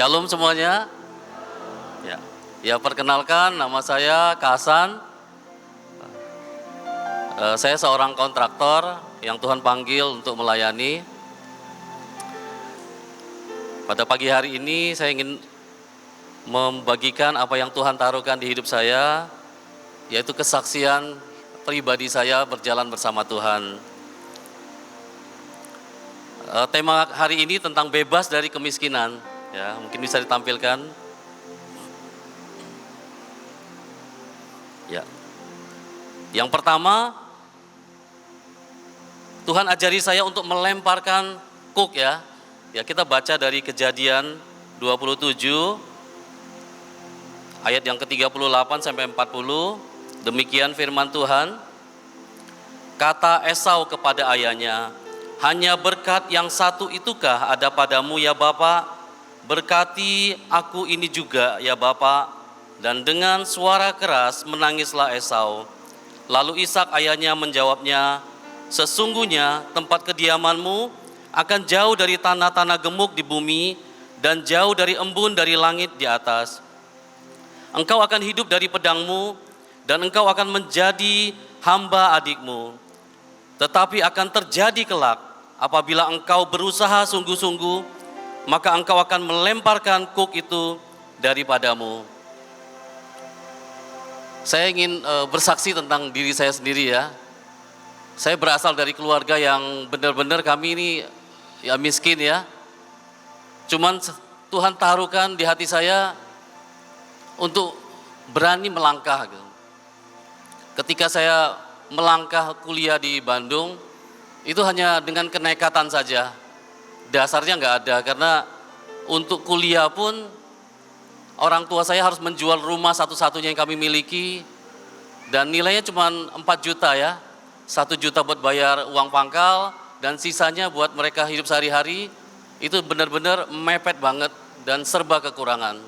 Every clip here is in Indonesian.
Shalom semuanya. Ya, perkenalkan nama saya Kasan. Saya seorang kontraktor yang Tuhan panggil untuk melayani. Pada pagi hari ini saya ingin membagikan apa yang Tuhan taruhkan di hidup saya, yaitu kesaksian pribadi saya berjalan bersama Tuhan. Tema hari ini tentang bebas dari kemiskinan. Ya, mungkin bisa ditampilkan. Ya. Yang pertama, Tuhan ajari saya untuk melemparkan kuk ya. Ya, kita baca dari Kejadian 27 ayat yang ke-38 sampai 40. Demikian firman Tuhan. Kata Esau kepada ayahnya, "Hanya berkat yang satu itukah ada padamu ya Bapa? Berkati aku ini juga ya Bapa." Dan dengan suara keras menangislah Esau. Lalu Ishak ayahnya menjawabnya, "Sesungguhnya tempat kediamanmu akan jauh dari tanah-tanah gemuk di bumi dan jauh dari embun dari langit di atas. Engkau akan hidup dari pedangmu dan engkau akan menjadi hamba adikmu. Tetapi akan terjadi kelak apabila engkau berusaha sungguh-sungguh, maka engkau akan melemparkan kuk itu daripadamu." Saya ingin bersaksi tentang diri saya sendiri ya. Saya berasal dari keluarga yang benar-benar kami ini ya miskin ya. Cuman Tuhan taruhkan di hati saya untuk berani melangkah gitu. Ketika saya melangkah kuliah di Bandung, itu hanya dengan kenekatan saja. Dasarnya nggak ada, karena untuk kuliah pun orang tua saya harus menjual rumah satu-satunya yang kami miliki, dan nilainya cuma 4 juta ya. 1 juta buat bayar uang pangkal, dan sisanya buat mereka hidup sehari-hari. Itu benar-benar mepet banget dan serba kekurangan.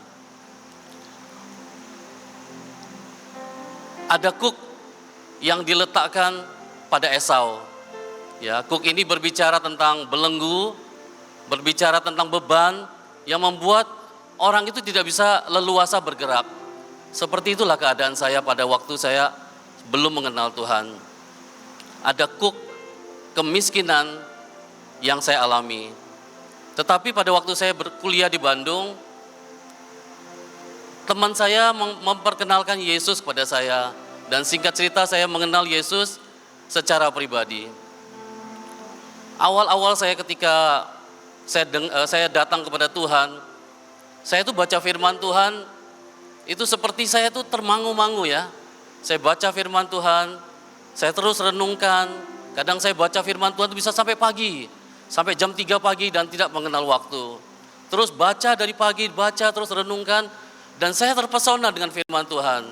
Ada kuk yang diletakkan pada Esau. Ya, kuk ini berbicara tentang belenggu, berbicara tentang beban yang membuat orang itu tidak bisa leluasa bergerak. Seperti itulah keadaan saya pada waktu saya belum mengenal Tuhan. Ada kuk kemiskinan yang saya alami. Tetapi pada waktu saya berkuliah di Bandung, teman saya memperkenalkan Yesus kepada saya. Dan singkat cerita saya mengenal Yesus secara pribadi. Awal-awal saya ketika saya datang kepada Tuhan, saya itu baca firman Tuhan, itu seperti saya itu termangu-mangu ya. Saya baca firman Tuhan, saya terus renungkan. Kadang saya baca firman Tuhan itu bisa sampai pagi, sampai jam 3 pagi dan tidak mengenal waktu. Terus baca dari pagi, baca terus renungkan, dan saya terpesona dengan firman Tuhan.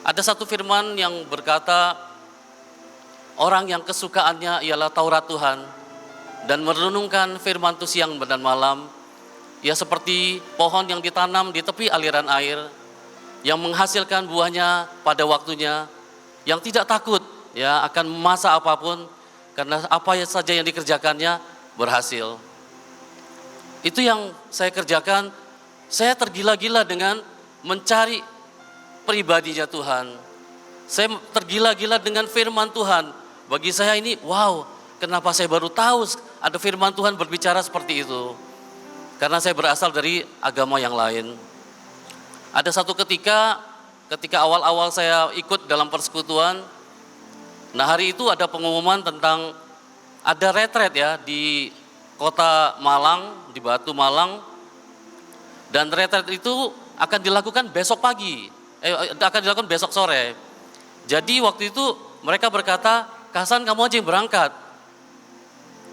Ada satu firman yang berkata, orang yang kesukaannya ialah Taurat Tuhan dan merenungkan firman itu siang dan malam, ya seperti pohon yang ditanam di tepi aliran air, yang menghasilkan buahnya pada waktunya, yang tidak takut ya akan masa apapun, karena apa saja yang dikerjakannya berhasil. Itu yang saya kerjakan. Saya tergila-gila dengan mencari pribadinya Tuhan. Saya tergila-gila dengan firman Tuhan. Bagi saya ini, wow, kenapa saya baru tahu ada firman Tuhan berbicara seperti itu? Karena saya berasal dari agama yang lain. Ada satu ketika awal-awal saya ikut dalam persekutuan, nah hari itu ada pengumuman tentang ada retret ya di kota Malang, di Batu Malang, dan retret itu akan dilakukan besok pagi, akan dilakukan besok sore. Jadi waktu itu mereka berkata, "Kasan, kamu aja yang berangkat."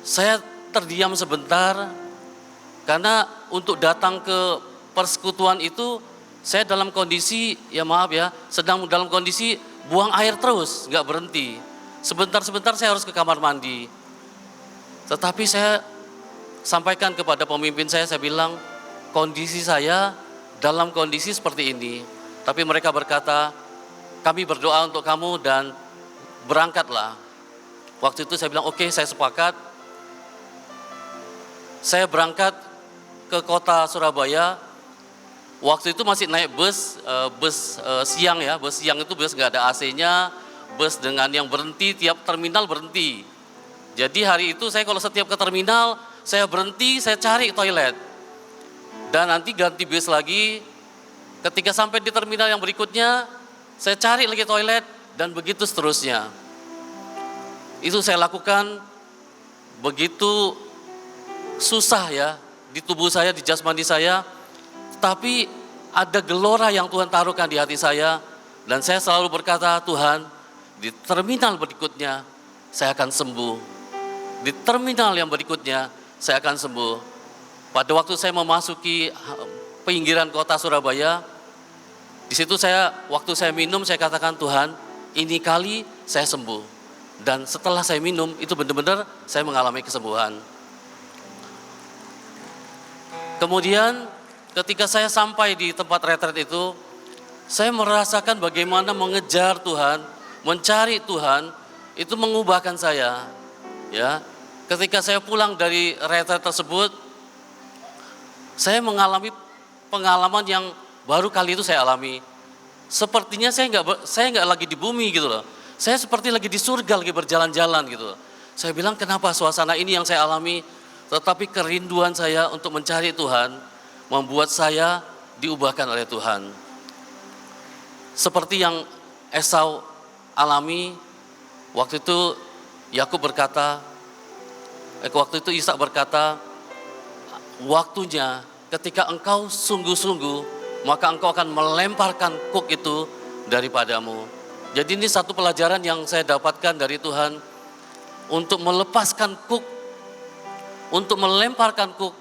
Saya terdiam sebentar, karena untuk datang ke persekutuan itu saya dalam kondisi, ya maaf ya, sedang dalam kondisi buang air terus, nggak berhenti. Sebentar-sebentar saya harus ke kamar mandi. Tetapi saya sampaikan kepada pemimpin saya bilang, kondisi saya dalam kondisi seperti ini. Tapi mereka berkata, "Kami berdoa untuk kamu dan berangkatlah." Waktu itu saya bilang, "Oke, saya sepakat." Saya berangkat ke kota Surabaya, waktu itu masih naik bus siang ya, bus siang itu bus nggak ada AC-nya, bus dengan yang berhenti tiap terminal berhenti. Jadi hari itu saya kalau setiap ke terminal, saya berhenti, saya cari toilet. Dan nanti ganti bus lagi, ketika sampai di terminal yang berikutnya, saya cari lagi toilet, dan begitu seterusnya. Itu saya lakukan begitu susah ya, di tubuh saya, di jasmani saya, tapi ada gelora yang Tuhan taruhkan di hati saya, dan saya selalu berkata, Tuhan, di terminal berikutnya saya akan sembuh. Di terminal yang berikutnya saya akan sembuh. Pada waktu saya memasuki pinggiran kota Surabaya, di situ waktu saya minum, saya katakan, Tuhan, ini kali saya sembuh. Dan setelah saya minum, itu benar-benar saya mengalami kesembuhan. Kemudian ketika saya sampai di tempat retret itu, saya merasakan bagaimana mengejar Tuhan, mencari Tuhan, itu mengubahkan saya. Ya, ketika saya pulang dari retret tersebut, saya mengalami pengalaman yang baru kali itu saya alami. Sepertinya saya nggak lagi di bumi gitu loh. Saya seperti lagi di surga, lagi berjalan-jalan gitu. Saya bilang, kenapa suasana ini yang saya alami? Tetapi kerinduan saya untuk mencari Tuhan membuat saya diubahkan oleh Tuhan. Seperti yang Esau alami, waktu itu Yakub berkata, waktu itu Ishak berkata, waktunya ketika engkau sungguh-sungguh, maka engkau akan melemparkan kuk itu daripadamu. Jadi ini satu pelajaran yang saya dapatkan dari Tuhan, untuk melepaskan kuk, untuk melemparkan kuk,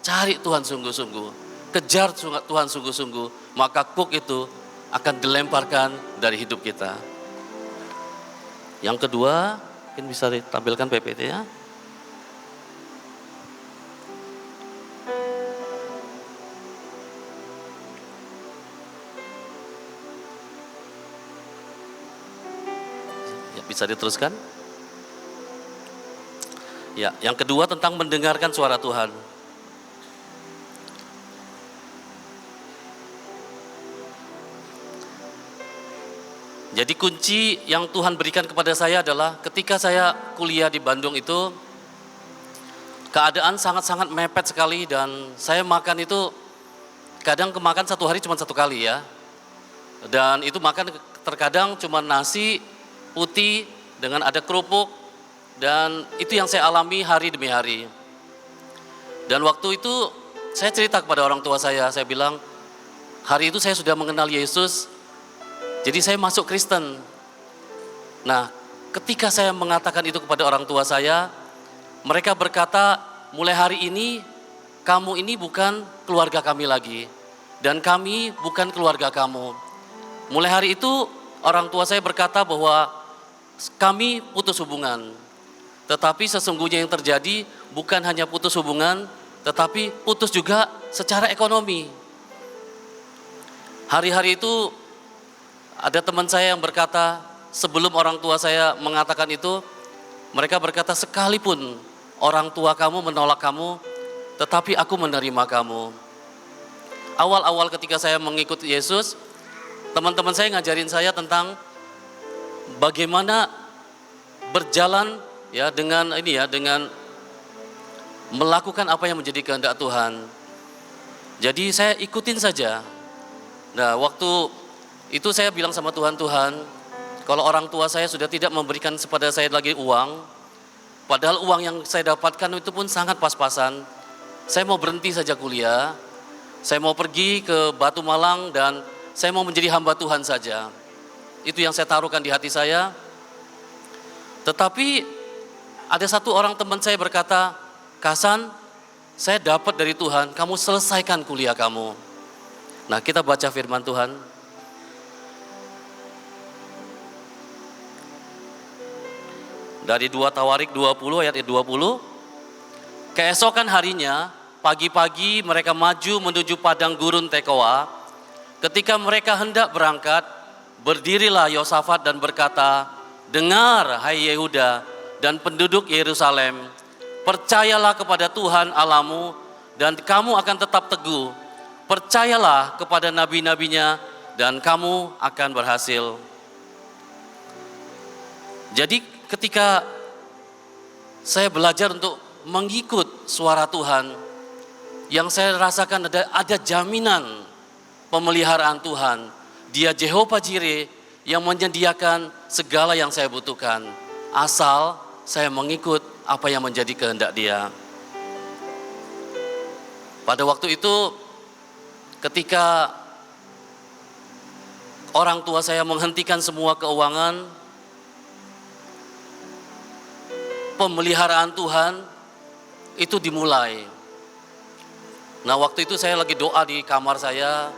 cari Tuhan sungguh-sungguh, kejar Tuhan sungguh-sungguh, maka kuk itu akan dilemparkan dari hidup kita. Yang kedua, mungkin bisa ditampilkan PPT-nya. Ya, bisa diteruskan. Ya, yang kedua tentang mendengarkan suara Tuhan. Jadi kunci yang Tuhan berikan kepada saya adalah ketika saya kuliah di Bandung itu, keadaan sangat-sangat mepet sekali, dan saya makan itu kadang kemakan satu hari cuma satu kali ya. Dan itu makan terkadang cuma nasi putih dengan ada kerupuk, dan itu yang saya alami hari demi hari. Dan waktu itu saya cerita kepada orang tua saya bilang, hari itu saya sudah mengenal Yesus, jadi saya masuk Kristen. Nah, ketika saya mengatakan itu kepada orang tua saya, mereka berkata, mulai hari ini kamu ini bukan keluarga kami lagi, dan kami bukan keluarga kamu. Mulai hari itu orang tua saya berkata bahwa kami putus hubungan. Tetapi sesungguhnya yang terjadi bukan hanya putus hubungan, tetapi putus juga secara ekonomi. Hari-hari itu ada teman saya yang berkata, sebelum orang tua saya mengatakan itu, mereka berkata, sekalipun orang tua kamu menolak kamu, tetapi aku menerima kamu. Awal-awal ketika saya mengikuti Yesus, teman-teman saya ngajarin saya tentang bagaimana berjalan ya dengan melakukan apa yang menjadi kehendak Tuhan. Jadi saya ikutin saja. Nah, waktu itu saya bilang sama Tuhan, kalau orang tua saya sudah tidak memberikan kepada saya lagi uang, padahal uang yang saya dapatkan itu pun sangat pas-pasan, saya mau berhenti saja kuliah, saya mau pergi ke Batu Malang, dan saya mau menjadi hamba Tuhan saja. Itu yang saya taruhkan di hati saya. Tetapi ada satu orang teman saya berkata, Kasan, saya dapat dari Tuhan, kamu selesaikan kuliah kamu. Nah, kita baca firman Tuhan. Dari 2 Tawarik 20 ayat 20. Keesokan harinya, pagi-pagi mereka maju menuju padang gurun Tekoa. Ketika mereka hendak berangkat, berdirilah Yosafat dan berkata, dengar hai Yehuda dan penduduk Yerusalem, percayalah kepada Tuhan Allahmu dan kamu akan tetap teguh. Percayalah kepada nabi-nabinya dan kamu akan berhasil. Jadi ketika saya belajar untuk mengikut suara Tuhan, yang saya rasakan ada jaminan pemeliharaan Tuhan. Dia Jehovah Jireh yang menyediakan segala yang saya butuhkan, asal saya mengikut apa yang menjadi kehendak Dia. Pada waktu itu ketika orang tua saya menghentikan semua keuangan, pemeliharaan Tuhan itu dimulai. Nah, waktu itu saya lagi doa di kamar saya.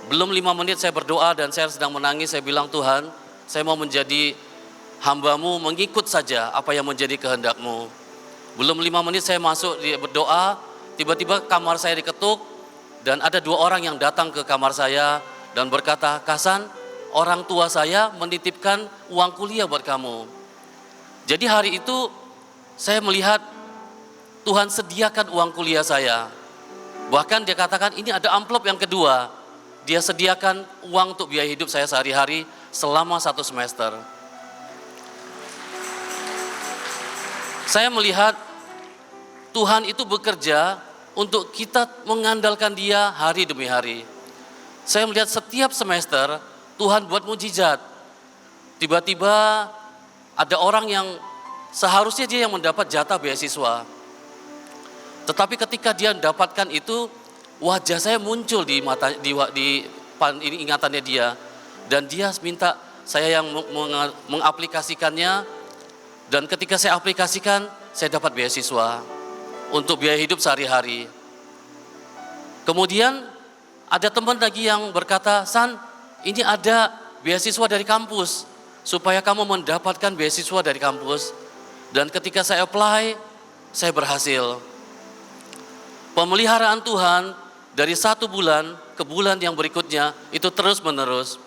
Belum 5 menit saya berdoa dan saya sedang menangis. Saya bilang, Tuhan, saya mau menjadi hamba-Mu, mengikut saja apa yang menjadi kehendak-Mu. Belum 5 menit saya masuk berdoa, tiba-tiba kamar saya diketuk dan ada 2 orang yang datang ke kamar saya dan berkata, Kasan, orang tua saya menitipkan uang kuliah buat kamu. Jadi hari itu saya melihat Tuhan sediakan uang kuliah saya. Bahkan dia katakan ini ada amplop yang kedua. Dia sediakan uang untuk biaya hidup saya sehari-hari selama 1 semester. Saya melihat Tuhan itu bekerja untuk kita mengandalkan Dia hari demi hari. Saya melihat setiap semester Tuhan buat mujizat. Tiba-tiba ada orang yang seharusnya dia yang mendapat jatah beasiswa. Tetapi ketika dia mendapatkan itu, wajah saya muncul di ingatannya dia. Dan dia minta saya yang mengaplikasikannya. Dan ketika saya aplikasikan, saya dapat beasiswa untuk biaya hidup sehari-hari. Kemudian ada teman lagi yang berkata, San, ini ada beasiswa dari kampus, supaya kamu mendapatkan beasiswa dari kampus. Dan ketika saya apply, saya berhasil. Pemeliharaan Tuhan dari 1 bulan ke bulan yang berikutnya itu terus menerus.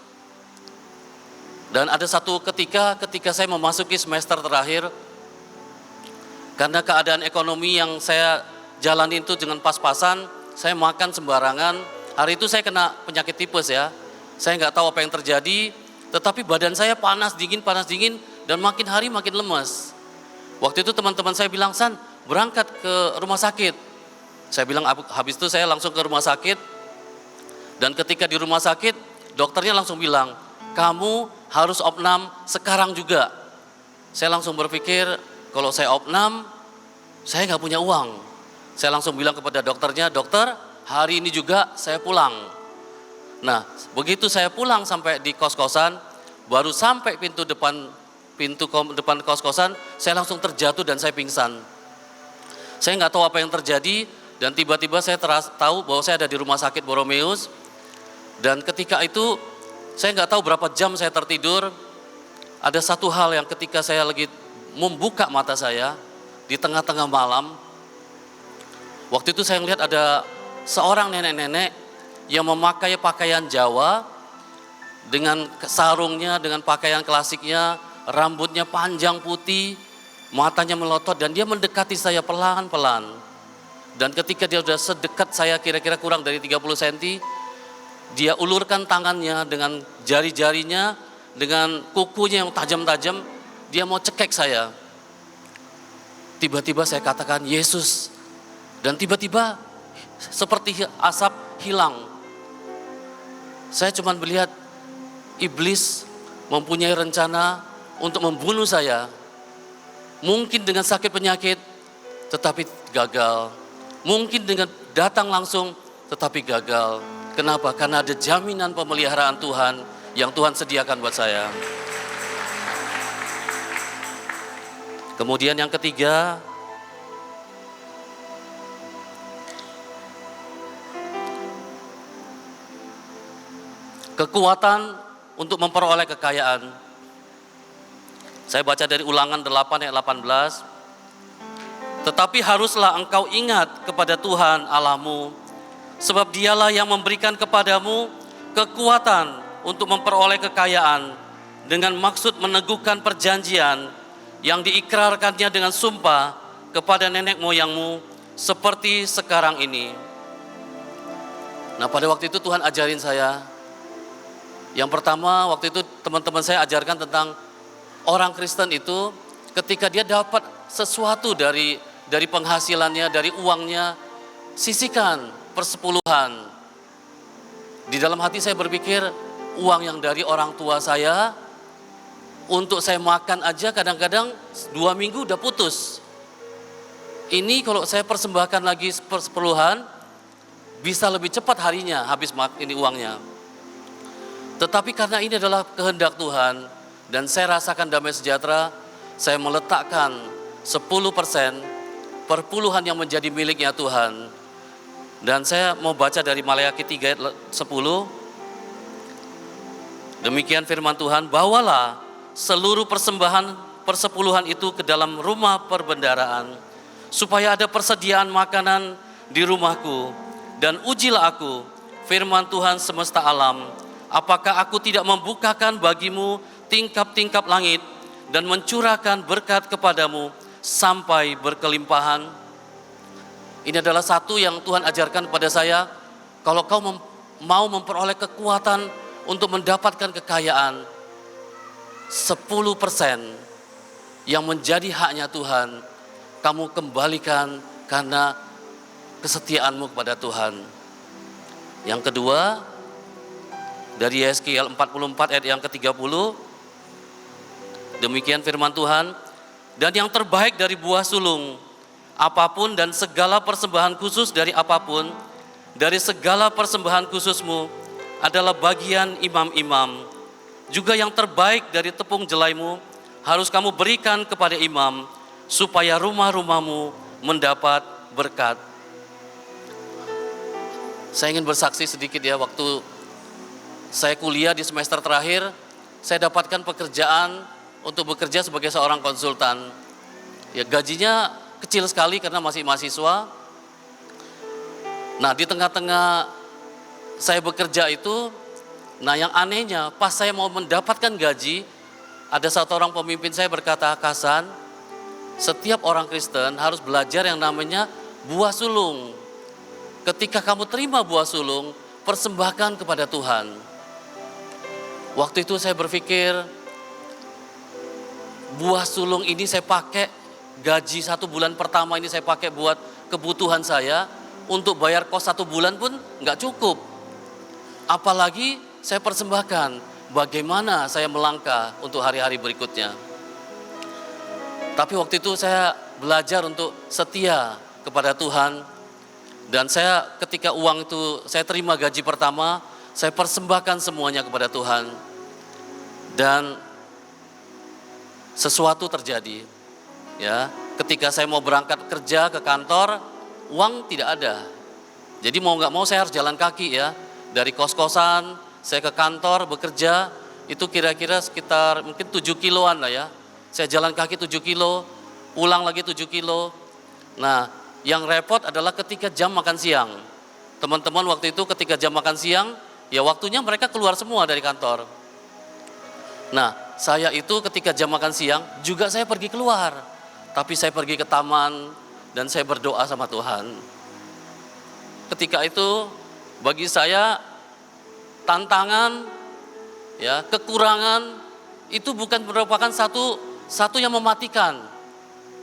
Dan ada satu ketika saya memasuki semester terakhir, karena keadaan ekonomi yang saya jalani itu dengan pas-pasan, saya makan sembarangan. Hari itu saya kena penyakit tipes ya. Saya nggak tahu apa yang terjadi, tetapi badan saya panas dingin dan makin hari makin lemas. Waktu itu teman-teman saya bilang, San, berangkat ke rumah sakit. Saya bilang habis itu saya langsung ke rumah sakit. Dan ketika di rumah sakit, dokternya langsung bilang, kamu harus opnam sekarang juga. Saya langsung berpikir, kalau saya opnam, saya nggak punya uang. Saya langsung bilang kepada dokternya, dokter, hari ini juga saya pulang. Nah, begitu saya pulang sampai di kos-kosan, baru sampai pintu depan kos-kosan, saya langsung terjatuh dan saya pingsan. Saya nggak tahu apa yang terjadi, dan tiba-tiba saya tahu bahwa saya ada di rumah sakit Boromeus. Dan ketika itu, saya nggak tahu berapa jam saya tertidur. Ada satu hal yang ketika saya lagi membuka mata saya, di tengah-tengah malam, waktu itu saya melihat ada seorang nenek-nenek yang memakai pakaian Jawa, dengan sarungnya, dengan pakaian klasiknya, rambutnya panjang putih, matanya melotot, dan dia mendekati saya pelan-pelan. Dan ketika dia sudah sedekat saya kira-kira kurang dari 30 cm, dia ulurkan tangannya dengan jari-jarinya, dengan kukunya yang tajam-tajam, dia mau cekek saya. Tiba-tiba saya katakan, Yesus. Dan tiba-tiba seperti asap hilang. Saya cuma melihat iblis mempunyai rencana untuk membunuh saya. Mungkin dengan sakit penyakit, tetapi gagal. Mungkin dengan datang langsung, tetapi gagal. Kenapa? Karena ada jaminan pemeliharaan Tuhan yang Tuhan sediakan buat saya. Kemudian yang ketiga, kekuatan untuk memperoleh kekayaan. Saya baca dari Ulangan 8 ayat 18. Tetapi haruslah engkau ingat kepada Tuhan Allahmu, sebab Dialah yang memberikan kepadamu kekuatan untuk memperoleh kekayaan dengan maksud meneguhkan perjanjian yang diikrarkannya dengan sumpah kepada nenek moyangmu seperti sekarang ini. Nah, pada waktu itu Tuhan ajarin saya. Yang pertama, waktu itu teman-teman saya ajarkan tentang orang Kristen itu ketika dia dapat sesuatu dari penghasilannya, dari uangnya, sisihkan persepuluhan. Di dalam hati saya berpikir, uang yang dari orang tua saya, untuk saya makan aja kadang-kadang 2 minggu udah putus. Ini kalau saya persembahkan lagi persepuluhan, bisa lebih cepat harinya habis ini uangnya. Tetapi karena ini adalah kehendak Tuhan, dan saya rasakan damai sejahtera, saya meletakkan 10% perpuluhan yang menjadi miliknya Tuhan. Dan saya mau baca dari Maleakhi 3 ayat 10. Demikian firman Tuhan, bawalah seluruh persembahan persepuluhan itu ke dalam rumah perbendaharaan, supaya ada persediaan makanan di rumahku, dan ujilah aku, firman Tuhan semesta alam, apakah aku tidak membukakan bagimu tingkap-tingkap langit dan mencurahkan berkat kepadamu sampai berkelimpahan. Ini adalah satu yang Tuhan ajarkan kepada saya. Kalau kau mau memperoleh kekuatan untuk mendapatkan kekayaan, 10% yang menjadi haknya Tuhan, kamu kembalikan karena kesetiaanmu kepada Tuhan. Yang kedua, dari Yeskiel 44 ayat yang ke-30, demikian firman Tuhan, dan yang terbaik dari buah sulung, apapun dan segala persembahan khusus dari apapun, dari segala persembahan khususmu adalah bagian imam-imam. Juga yang terbaik dari tepung jelaimu harus kamu berikan kepada imam, supaya rumah-rumahmu mendapat berkat. Saya ingin bersaksi sedikit ya, waktu saya kuliah di semester terakhir, saya dapatkan pekerjaan untuk bekerja sebagai seorang konsultan. Ya, gajinya kecil sekali karena masih mahasiswa. Nah, di tengah-tengah saya bekerja itu, nah yang anehnya pas saya mau mendapatkan gaji, ada satu orang pemimpin saya berkata, Hasan, setiap orang Kristen harus belajar yang namanya buah sulung. Ketika kamu terima buah sulung, persembahkan kepada Tuhan. Waktu itu saya berpikir, buah sulung ini saya pakai, gaji 1 bulan pertama ini saya pakai buat kebutuhan saya, untuk bayar kos 1 bulan pun nggak cukup. Apalagi saya persembahkan, bagaimana saya melangkah untuk hari-hari berikutnya. Tapi waktu itu saya belajar untuk setia kepada Tuhan. Dan saya ketika uang itu saya terima gaji pertama, saya persembahkan semuanya kepada Tuhan. Dan sesuatu terjadi. Ya, ketika saya mau berangkat kerja ke kantor, uang tidak ada. Jadi mau nggak mau saya harus jalan kaki ya. Dari kos-kosan saya ke kantor bekerja, itu kira-kira sekitar mungkin 7 kiloan lah ya. Saya jalan kaki 7 kilo, pulang lagi 7 kilo. Nah, yang repot adalah ketika jam makan siang. Teman-teman waktu itu ketika jam makan siang, ya waktunya mereka keluar semua dari kantor. Nah, saya itu ketika jam makan siang juga saya pergi keluar. Tapi saya pergi ke taman dan saya berdoa sama Tuhan. Ketika itu bagi saya tantangan, ya, kekurangan itu bukan merupakan satu yang mematikan,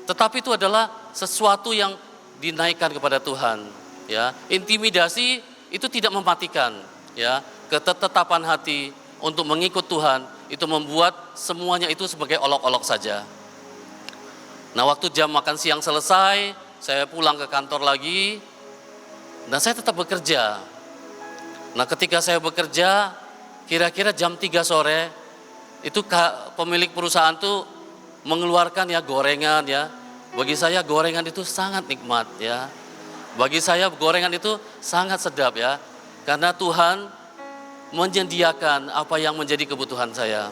tetapi itu adalah sesuatu yang dinaikkan kepada Tuhan. Ya, intimidasi itu tidak mematikan, ya, ketetapan hati untuk mengikut Tuhan itu membuat semuanya itu sebagai olok-olok saja. Nah, waktu jam makan siang selesai, saya pulang ke kantor lagi, dan saya tetap bekerja. Nah, ketika saya bekerja, kira-kira jam 3 sore, itu pemilik perusahaan tuh mengeluarkan ya gorengan ya. Bagi saya gorengan itu sangat nikmat ya. Bagi saya gorengan itu sangat sedap ya. Karena Tuhan menyediakan apa yang menjadi kebutuhan saya.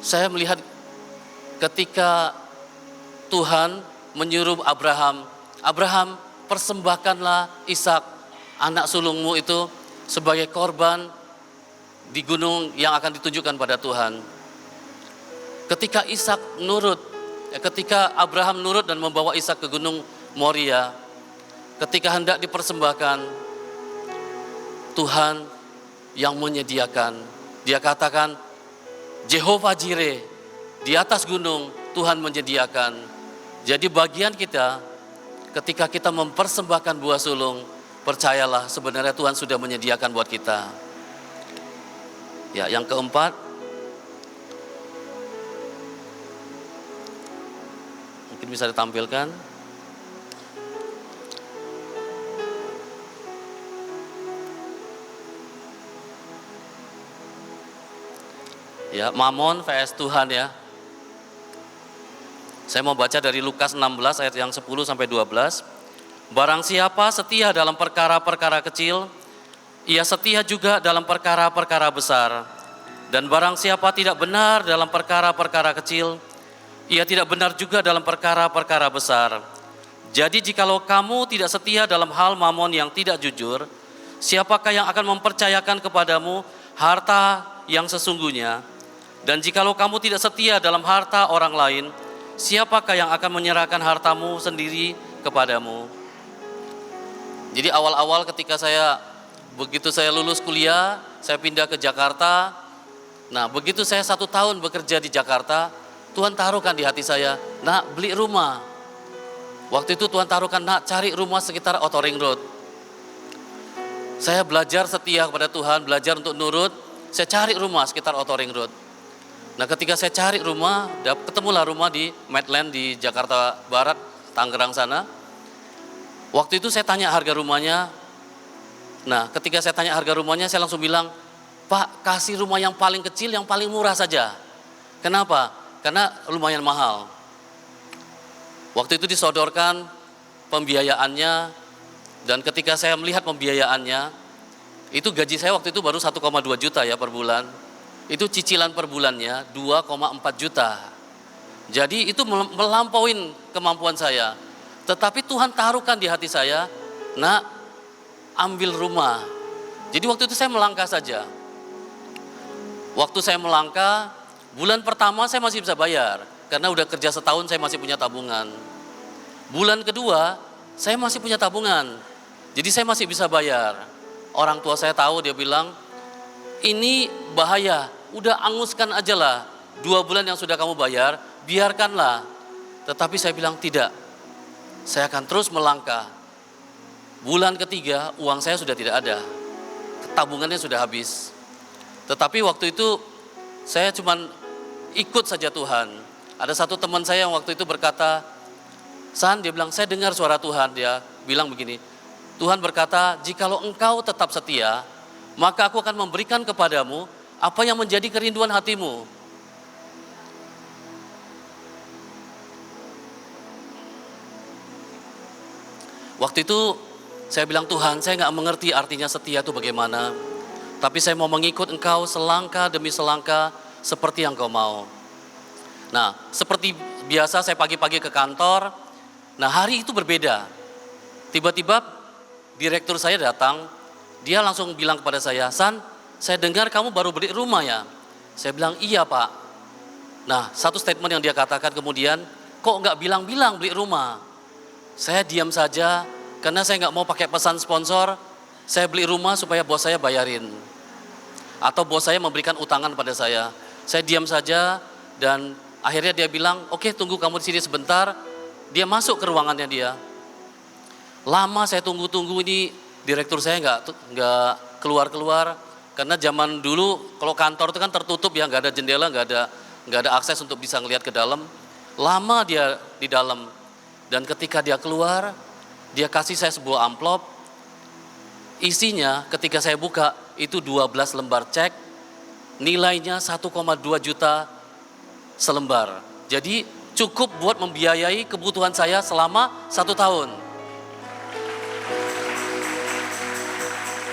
Saya melihat ketika Tuhan menyuruh Abraham, persembahkanlah Ishak, anak sulungmu itu sebagai korban di gunung yang akan ditunjukkan pada Tuhan. Ketika Ishak nurut, ketika Abraham nurut dan membawa Ishak ke gunung Moria, ketika hendak dipersembahkan, Tuhan yang menyediakan. Dia katakan, Jehovah Jireh, di atas gunung Tuhan menyediakan. Jadi bagian kita, ketika kita mempersembahkan buah sulung, percayalah sebenarnya Tuhan sudah menyediakan buat kita. Ya, yang keempat, mungkin bisa ditampilkan. Ya, Mamon vs Tuhan ya. Saya mau baca dari Lukas 16 ayat yang 10 sampai 12. Barang siapa setia dalam perkara-perkara kecil, ia setia juga dalam perkara-perkara besar. Dan barang siapa tidak benar dalam perkara-perkara kecil, ia tidak benar juga dalam perkara-perkara besar. Jadi jikalau kamu tidak setia dalam hal mamon yang tidak jujur, siapakah yang akan mempercayakan kepadamu harta yang sesungguhnya? Dan jikalau kamu tidak setia dalam harta orang lain, siapakah yang akan menyerahkan hartamu sendiri kepadamu? Jadi awal-awal ketika begitu saya lulus kuliah, saya pindah ke Jakarta. Nah, begitu saya 1 tahun bekerja di Jakarta, Tuhan taruhkan di hati saya, nak beli rumah. Waktu itu Tuhan taruhkan, nak cari rumah sekitar Outer Ring Road. Saya belajar setia kepada Tuhan, belajar untuk nurut, saya cari rumah sekitar Outer Ring Road. Nah, ketika saya cari rumah, ketemulah rumah di Medland di Jakarta Barat, Tangerang sana. Waktu itu saya tanya harga rumahnya. Nah, ketika saya tanya harga rumahnya, saya langsung bilang, Pak, kasih rumah yang paling kecil, yang paling murah saja. Kenapa? Karena lumayan mahal. Waktu itu disodorkan pembiayaannya, dan ketika saya melihat pembiayaannya, itu gaji saya waktu itu baru 1,2 juta ya per bulan. Itu cicilan per bulannya 2,4 juta. Jadi itu melampauin kemampuan saya. Tetapi Tuhan taruhkan di hati saya, nak ambil rumah. Jadi waktu itu saya melangkah saja. Waktu saya melangkah, bulan pertama saya masih bisa bayar. Karena udah kerja setahun saya masih punya tabungan. Bulan kedua saya masih punya tabungan. Jadi saya masih bisa bayar. Orang tua saya tahu, dia bilang, ini bahaya, udah anguskan aja lah. 2 bulan yang sudah kamu bayar, biarkanlah. Tetapi saya bilang tidak, saya akan terus melangkah. Bulan ketiga uang saya sudah tidak ada, tabungannya sudah habis. Tetapi waktu itu saya cuman ikut saja Tuhan. Ada satu teman saya yang waktu itu berkata, San, dia bilang, saya dengar suara Tuhan. Dia bilang begini, Tuhan berkata, jikalau engkau tetap setia, maka aku akan memberikan kepadamu apa yang menjadi kerinduan hatimu. Waktu itu saya bilang, Tuhan, saya nggak mengerti artinya setia itu bagaimana. Tapi saya mau mengikut engkau selangkah demi selangkah seperti yang kau mau. Nah, seperti biasa saya pagi-pagi ke kantor. Nah, hari itu berbeda. Tiba-tiba direktur saya datang, dia langsung bilang kepada saya, San, saya dengar kamu baru beli rumah ya? Saya bilang, iya Pak. Nah, satu statement yang dia katakan kemudian, kok nggak bilang-bilang beli rumah? Saya diam saja, karena saya nggak mau pakai pesan sponsor, saya beli rumah supaya bos saya bayarin. Atau bos saya memberikan utangan pada saya. Saya diam saja, dan akhirnya dia bilang, oke, tunggu kamu di sini sebentar. Dia masuk ke ruangannya dia. Lama saya tunggu-tunggu, ini direktur saya nggak keluar-keluar. Karena zaman dulu kalau kantor itu kan tertutup ya, nggak ada jendela, nggak ada akses untuk bisa ngelihat ke dalam. Lama dia di dalam. Dan ketika dia keluar, dia kasih saya sebuah amplop. Isinya ketika saya buka itu 12 lembar cek, nilainya 1,2 juta selembar. Jadi cukup buat membiayai kebutuhan saya selama 1 tahun.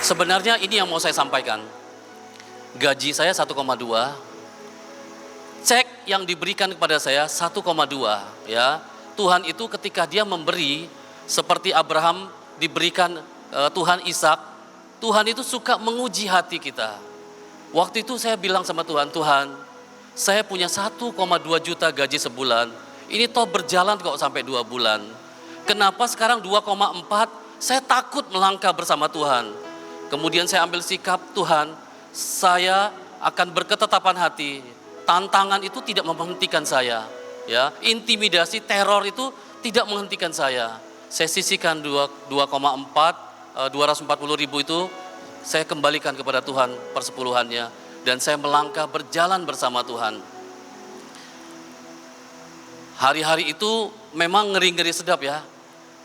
Sebenarnya ini yang mau saya sampaikan. Gaji saya 1,2, cek yang diberikan kepada saya 1,2 ya. Tuhan itu ketika dia memberi, seperti Abraham diberikan Tuhan Ishak, Tuhan itu suka menguji hati kita. Waktu itu saya bilang sama Tuhan, Tuhan, saya punya 1,2 juta gaji sebulan, Ini toh berjalan kok sampai 2 bulan. Kenapa sekarang 2,4? Saya takut melangkah bersama Tuhan. Kemudian saya ambil sikap, Tuhan, saya akan berketetapan hati. Tantangan itu tidak menghentikan saya. Ya, intimidasi, teror itu tidak menghentikan saya. Saya sisihkan 2,4, 240.000 itu saya kembalikan kepada Tuhan persepuluhannya. Dan saya melangkah berjalan bersama Tuhan. Hari-hari itu memang ngeri-ngeri sedap ya.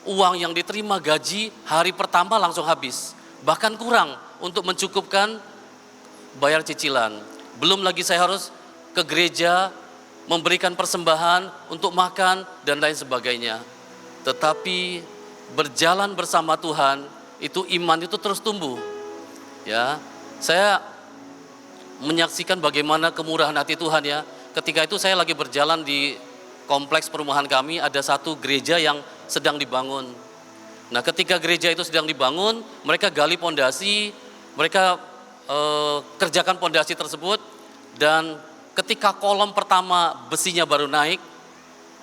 Uang yang diterima gaji hari pertama langsung habis. Bahkan kurang untuk mencukupkan bayar cicilan. Belum lagi saya harus ke gereja, memberikan persembahan untuk makan dan lain sebagainya. Tetapi berjalan bersama Tuhan, itu iman itu terus tumbuh. Ya, saya menyaksikan bagaimana kemurahan hati Tuhan ya. Ketika itu saya lagi berjalan di kompleks perumahan kami, ada satu gereja yang sedang dibangun. Nah, ketika gereja itu sedang dibangun, mereka gali pondasi, mereka kerjakan pondasi tersebut, dan ketika kolom pertama besinya baru naik,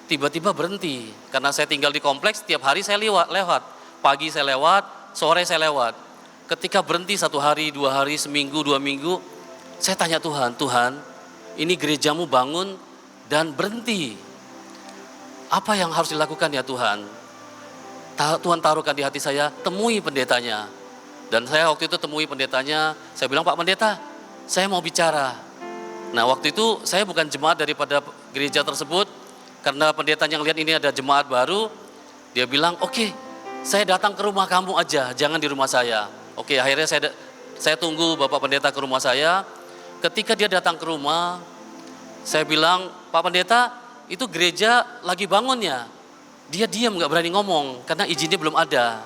tiba-tiba berhenti. Karena saya tinggal di kompleks, setiap hari saya lewat. Pagi saya lewat, sore saya lewat. Ketika berhenti 1 hari, 2 hari, seminggu, 2 minggu, saya tanya Tuhan, Tuhan, ini gerejamu bangun dan berhenti. Apa yang harus dilakukan ya Tuhan? Tuhan taruhkan di hati saya, temui pendetanya. Dan saya waktu itu temui pendetanya, saya bilang, Pak Pendeta, saya mau bicara. Nah, waktu itu saya bukan jemaat daripada gereja tersebut, karena pendetanya ngelihat ini ada jemaat baru, dia bilang, oke, saya datang ke rumah kamu aja, jangan di rumah saya. Oke, akhirnya saya tunggu Bapak Pendeta ke rumah saya. Ketika dia datang ke rumah, saya bilang, Pak Pendeta, itu gereja lagi bangun ya. Dia diam, gak berani ngomong, karena izinnya belum ada.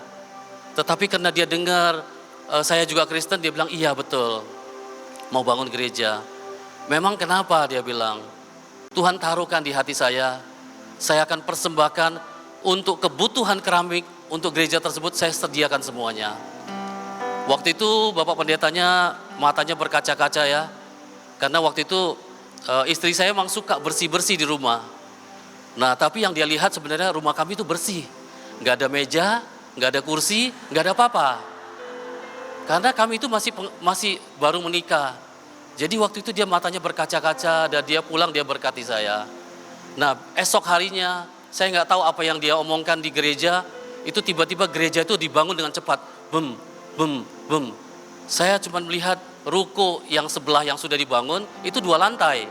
Tetapi karena dia dengar, saya juga Kristen, dia bilang, iya betul, mau bangun gereja. Memang kenapa, dia bilang, Tuhan taruhkan di hati saya akan persembahkan untuk kebutuhan keramik, untuk gereja tersebut saya sediakan semuanya. Waktu itu Bapak Pendetanya matanya berkaca-kaca ya, karena waktu itu istri saya memang suka bersih-bersih di rumah. Nah, tapi yang dia lihat sebenarnya rumah kami itu bersih. Nggak ada meja, nggak ada kursi, nggak ada apa-apa. Karena kami itu masih baru menikah. Jadi waktu itu dia matanya berkaca-kaca dan dia pulang dia berkati saya. Nah, esok harinya saya nggak tahu apa yang dia omongkan di gereja. Itu tiba-tiba gereja itu dibangun dengan cepat. Bum, bum, bum. Saya cuma melihat ruko yang sebelah yang sudah dibangun itu 2 lantai.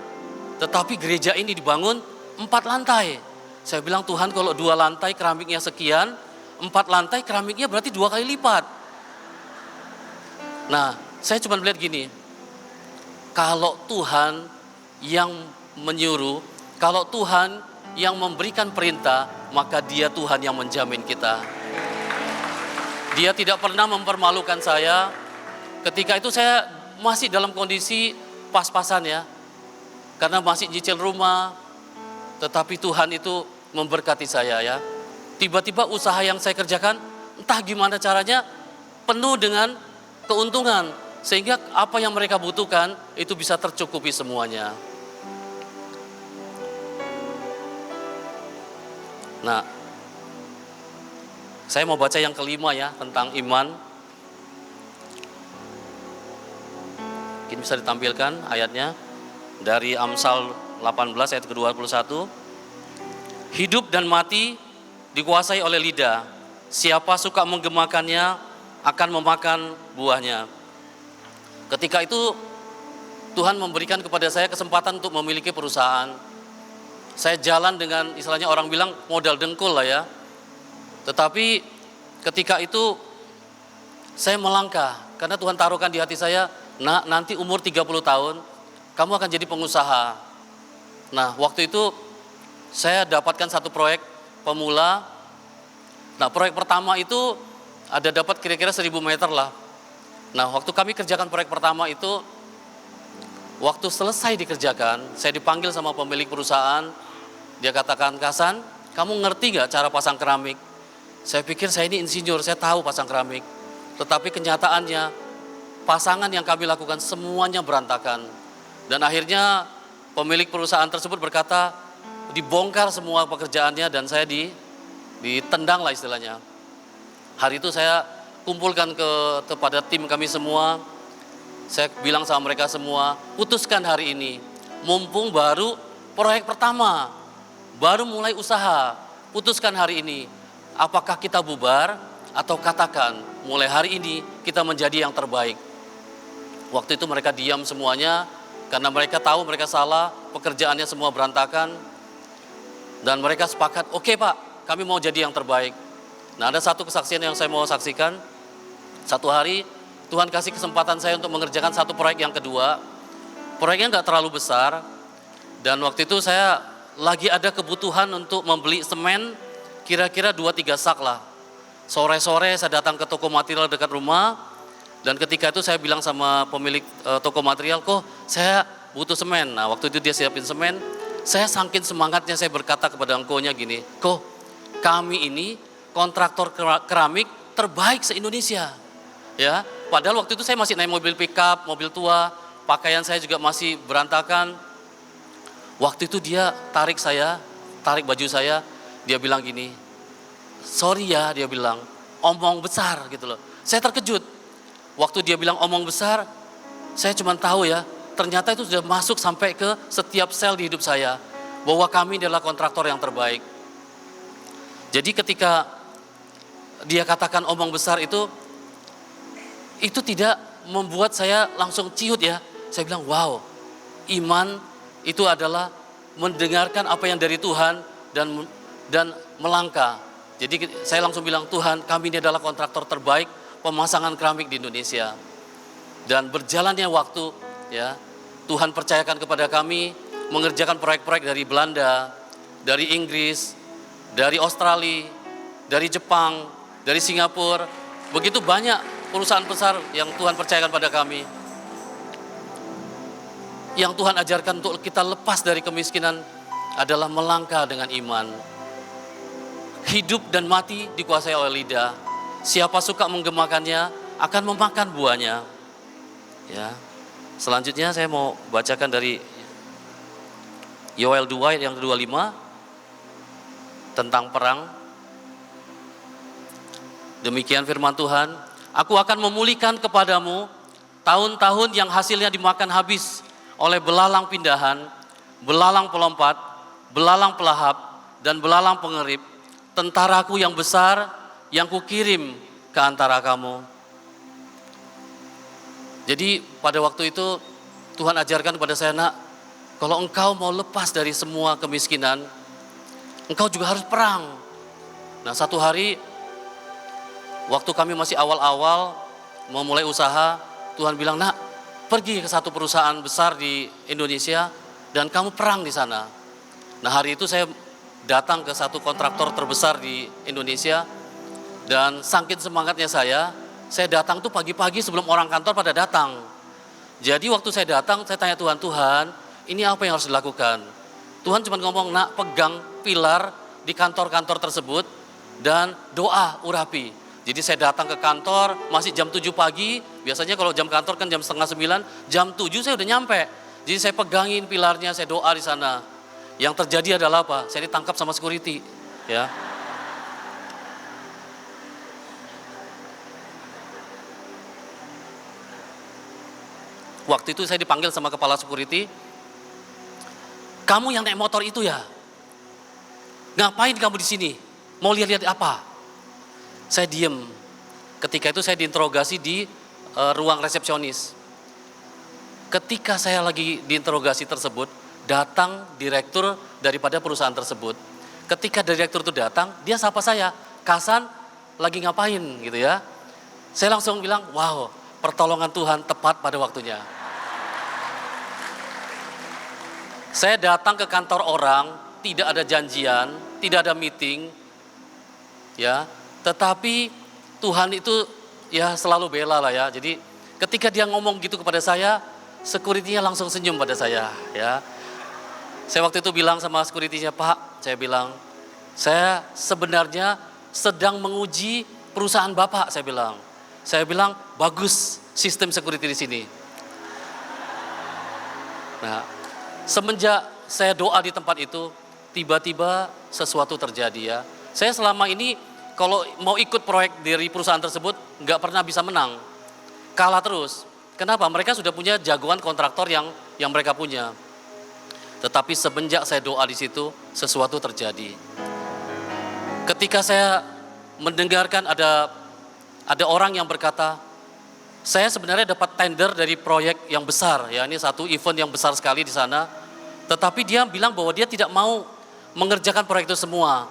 Tetapi gereja ini dibangun 4 lantai. Saya bilang, Tuhan, kalau 2 lantai keramiknya sekian, 4 lantai keramiknya berarti 2 kali lipat. Nah, saya cuma melihat gini, kalau Tuhan yang menyuruh, kalau Tuhan yang memberikan perintah, maka Dia Tuhan yang menjamin kita. Dia tidak pernah mempermalukan saya. Ketika itu saya masih dalam kondisi pas-pasan ya, karena masih nyicil rumah, tetapi Tuhan itu memberkati saya ya. Tiba-tiba usaha yang saya kerjakan, entah gimana caranya, penuh dengan keuntungan. Sehingga apa yang mereka butuhkan, itu bisa tercukupi semuanya. Nah, saya mau baca yang kelima ya, tentang iman. Mungkin bisa ditampilkan ayatnya. Dari Amsal 18 ayat ke-21. Hidup dan mati dikuasai oleh lidah. Siapa suka menggemakannya akan memakan buahnya. Ketika itu Tuhan memberikan kepada saya kesempatan untuk memiliki perusahaan. Saya jalan dengan istilahnya orang bilang modal dengkul lah ya. Tetapi ketika itu saya melangkah karena Tuhan taruhkan di hati saya, nah nanti umur 30 tahun kamu akan jadi pengusaha. Nah, waktu itu saya dapatkan satu proyek pemula. Nah, proyek pertama itu ada dapat kira-kira 1000 meter lah. Nah, waktu kami kerjakan proyek pertama itu, waktu selesai dikerjakan, saya dipanggil sama pemilik perusahaan. Dia katakan, Kasan, kamu ngerti gak cara pasang keramik? Saya pikir saya ini insinyur, saya tahu pasang keramik. Tetapi kenyataannya, pasangan yang kami lakukan semuanya berantakan. Dan akhirnya pemilik perusahaan tersebut berkata, dibongkar semua pekerjaannya dan saya ditendang lah istilahnya. Hari itu saya kumpulkan kepada tim kami semua, saya bilang sama mereka semua, putuskan hari ini, mumpung baru proyek pertama, baru mulai usaha, putuskan hari ini, apakah kita bubar atau katakan mulai hari ini kita menjadi yang terbaik. Waktu itu mereka diam semuanya, karena mereka tahu mereka salah, pekerjaannya semua berantakan, dan mereka sepakat, oke Pak, kami mau jadi yang terbaik. Nah, ada satu kesaksian yang saya mau saksikan. Satu hari Tuhan kasih kesempatan saya untuk mengerjakan satu proyek yang kedua. Proyeknya nggak terlalu besar, dan waktu itu saya lagi ada kebutuhan untuk membeli semen kira-kira 2-3 sak lah. Sore-sore saya datang ke toko material dekat rumah, dan ketika itu saya bilang sama pemilik toko material, kok saya butuh semen. Nah, waktu itu dia siapin semen. Saya saking semangatnya saya berkata kepada engkonya gini, kok kami ini kontraktor keramik terbaik se-Indonesia. Ya, padahal waktu itu saya masih naik mobil pickup, mobil tua, pakaian saya juga masih berantakan. Waktu itu dia tarik baju saya, dia bilang gini, sorry ya, dia bilang, omong besar gitu loh. Saya terkejut. Waktu dia bilang omong besar, saya cuma tahu ya, ternyata itu sudah masuk sampai ke setiap sel di hidup saya, bahwa kami adalah kontraktor yang terbaik. Jadi ketika dia katakan omong besar itu tidak membuat saya langsung ciut ya. Saya bilang, wow, iman itu adalah mendengarkan apa yang dari Tuhan dan melangkah. Jadi saya langsung bilang, Tuhan, kami ini adalah kontraktor terbaik pemasangan keramik di Indonesia. Dan berjalannya waktu, ya, Tuhan percayakan kepada kami mengerjakan proyek-proyek dari Belanda, dari Inggris, dari Australia, dari Jepang, dari Singapura. Begitu banyak perusahaan besar yang Tuhan percayakan pada kami. Yang Tuhan ajarkan untuk kita lepas dari kemiskinan adalah melangkah dengan iman. Hidup dan mati dikuasai oleh lidah. Siapa suka menggemakannya akan memakan buahnya. Ya. Selanjutnya saya mau bacakan dari Yoel 2 yang ke-25 tentang perang. Demikian firman Tuhan, aku akan memulihkan kepadamu tahun-tahun yang hasilnya dimakan habis oleh belalang pindahan, belalang pelompat, belalang pelahap, dan belalang pengerip, tentaraku yang besar yang kukirim ke antara kamu. Jadi pada waktu itu Tuhan ajarkan kepada saya, nak, kalau engkau mau lepas dari semua kemiskinan, engkau juga harus perang. Nah, satu hari waktu kami masih awal-awal mau mulai usaha, Tuhan bilang, nak, pergi ke satu perusahaan besar di Indonesia dan kamu perang di sana. Nah, hari itu saya datang ke satu kontraktor terbesar di Indonesia, dan saking semangatnya saya datang tuh pagi-pagi sebelum orang kantor pada datang. Jadi waktu saya datang, saya tanya Tuhan, Tuhan, ini apa yang harus dilakukan? Tuhan cuma ngomong, nak, pegang pilar di kantor-kantor tersebut dan doa urapi. Jadi saya datang ke kantor, masih jam 7 pagi, biasanya kalau jam kantor kan jam setengah 9, jam 7 saya udah nyampe. Jadi saya pegangin pilarnya, saya doa di sana. Yang terjadi adalah apa? Saya ditangkap sama security, ya. Waktu itu saya dipanggil sama kepala security, kamu yang naik motor itu ya? Ngapain kamu di sini? Mau lihat-lihat apa? Saya diem. Ketika itu saya diinterogasi di ruang resepsionis. Ketika saya lagi diinterogasi tersebut, datang direktur daripada perusahaan tersebut. Ketika direktur itu datang, dia sapa saya, Kasan lagi ngapain gitu ya. Saya langsung bilang, wow, pertolongan Tuhan tepat pada waktunya. Saya datang ke kantor orang, tidak ada janjian, tidak ada meeting, ya. Tetapi Tuhan itu ya selalu bela lah ya. Jadi ketika dia ngomong gitu kepada saya, security-nya langsung senyum pada saya, ya. Saya waktu itu bilang sama security-nya, Pak, saya bilang, saya sebenarnya sedang menguji perusahaan Bapak, saya bilang. Saya bilang, bagus sistem security di sini. Nah, semenjak saya doa di tempat itu, tiba-tiba sesuatu terjadi ya. Saya selama ini kalau mau ikut proyek dari perusahaan tersebut nggak pernah bisa menang, kalah terus. Kenapa? Mereka sudah punya jagoan kontraktor yang mereka punya. Tetapi semenjak saya doa di situ, sesuatu terjadi. Ketika saya mendengarkan ada orang yang berkata, saya sebenarnya dapat tender dari proyek yang besar, ya ini satu event yang besar sekali di sana. Tetapi dia bilang bahwa dia tidak mau mengerjakan proyek itu semua.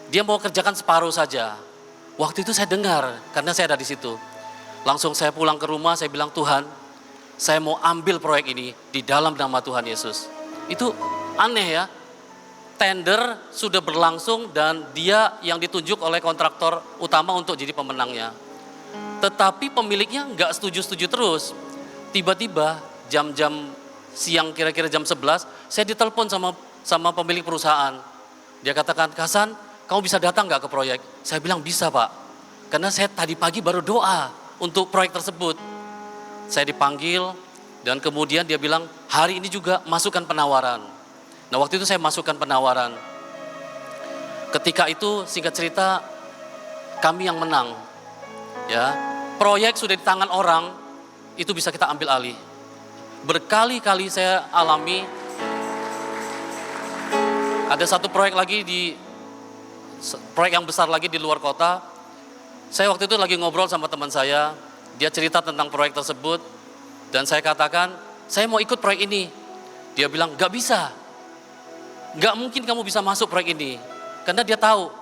Dia mau kerjakan separuh saja. Waktu itu saya dengar, karena saya ada di situ. Langsung saya pulang ke rumah, saya bilang, Tuhan, saya mau ambil proyek ini di dalam nama Tuhan Yesus. Itu aneh ya. Tender sudah berlangsung dan dia yang ditunjuk oleh kontraktor utama untuk jadi pemenangnya. Tetapi pemiliknya nggak setuju-setuju terus. Tiba-tiba jam-jam siang kira-kira jam 11, saya ditelepon sama pemilik perusahaan. Dia katakan, Hasan, kamu bisa datang nggak ke proyek? Saya bilang bisa Pak, karena saya tadi pagi baru doa untuk proyek tersebut. Saya dipanggil dan kemudian dia bilang, hari ini juga masukkan penawaran. Nah waktu itu saya masukkan penawaran. Ketika itu singkat cerita kami yang menang. Ya, proyek sudah di tangan orang, itu bisa kita ambil alih. Berkali-kali saya alami, ada satu proyek lagi proyek yang besar lagi di luar kota. Saya waktu itu lagi ngobrol sama teman saya, dia cerita tentang proyek tersebut, dan saya katakan, saya mau ikut proyek ini. Dia bilang, gak bisa, gak mungkin kamu bisa masuk proyek ini. Karena dia tahu,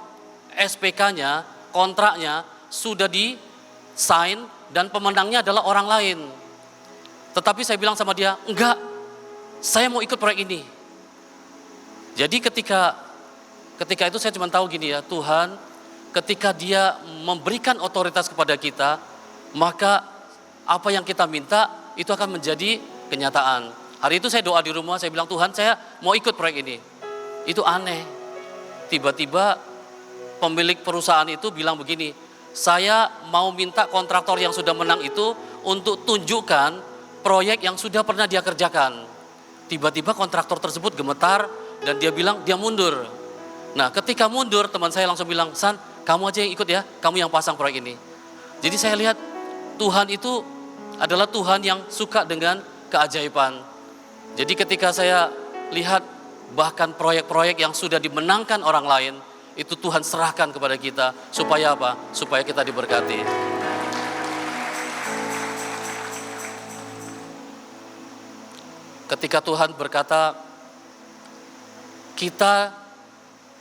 SPK-nya, kontraknya sudah sign dan pemenangnya adalah orang lain. Tetapi saya bilang sama dia, enggak, saya mau ikut proyek ini. Jadi ketika itu saya cuma tahu gini ya, Tuhan ketika dia memberikan otoritas kepada kita, maka apa yang kita minta itu akan menjadi kenyataan. Hari itu saya doa di rumah, saya bilang, Tuhan saya mau ikut proyek ini. Itu aneh. Tiba-tiba pemilik perusahaan itu bilang begini, saya mau minta kontraktor yang sudah menang itu untuk tunjukkan proyek yang sudah pernah dia kerjakan. Tiba-tiba kontraktor tersebut gemetar dan dia bilang dia mundur. Nah ketika mundur teman saya langsung bilang, San kamu aja yang ikut ya, kamu yang pasang proyek ini. Jadi saya lihat Tuhan itu adalah Tuhan yang suka dengan keajaiban. Jadi ketika saya lihat bahkan proyek-proyek yang sudah dimenangkan orang lain, itu Tuhan serahkan kepada kita. Supaya apa? Supaya kita diberkati. Ketika Tuhan berkata, kita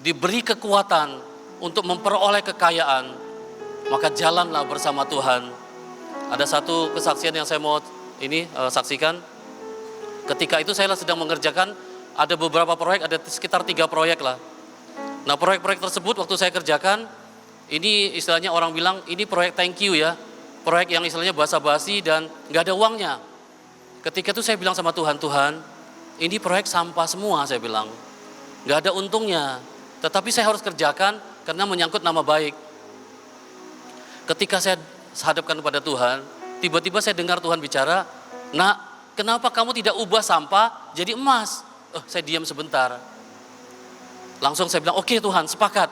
diberi kekuatan untuk memperoleh kekayaan, maka jalanlah bersama Tuhan. Ada satu kesaksian yang saya mau saksikan. Ketika itu saya sedang mengerjakan, ada beberapa proyek, ada sekitar 3 proyek lah. Nah proyek-proyek tersebut waktu saya kerjakan, ini istilahnya orang bilang ini proyek thank you ya. Proyek yang istilahnya basa-basi dan gak ada uangnya. Ketika itu saya bilang sama Tuhan, Tuhan ini proyek sampah semua saya bilang. Gak ada untungnya, tetapi saya harus kerjakan karena menyangkut nama baik. Ketika saya hadapkan kepada Tuhan, tiba-tiba saya dengar Tuhan bicara, Nak kenapa kamu tidak ubah sampah jadi emas? Saya diam sebentar. Langsung saya bilang, oke Tuhan, sepakat.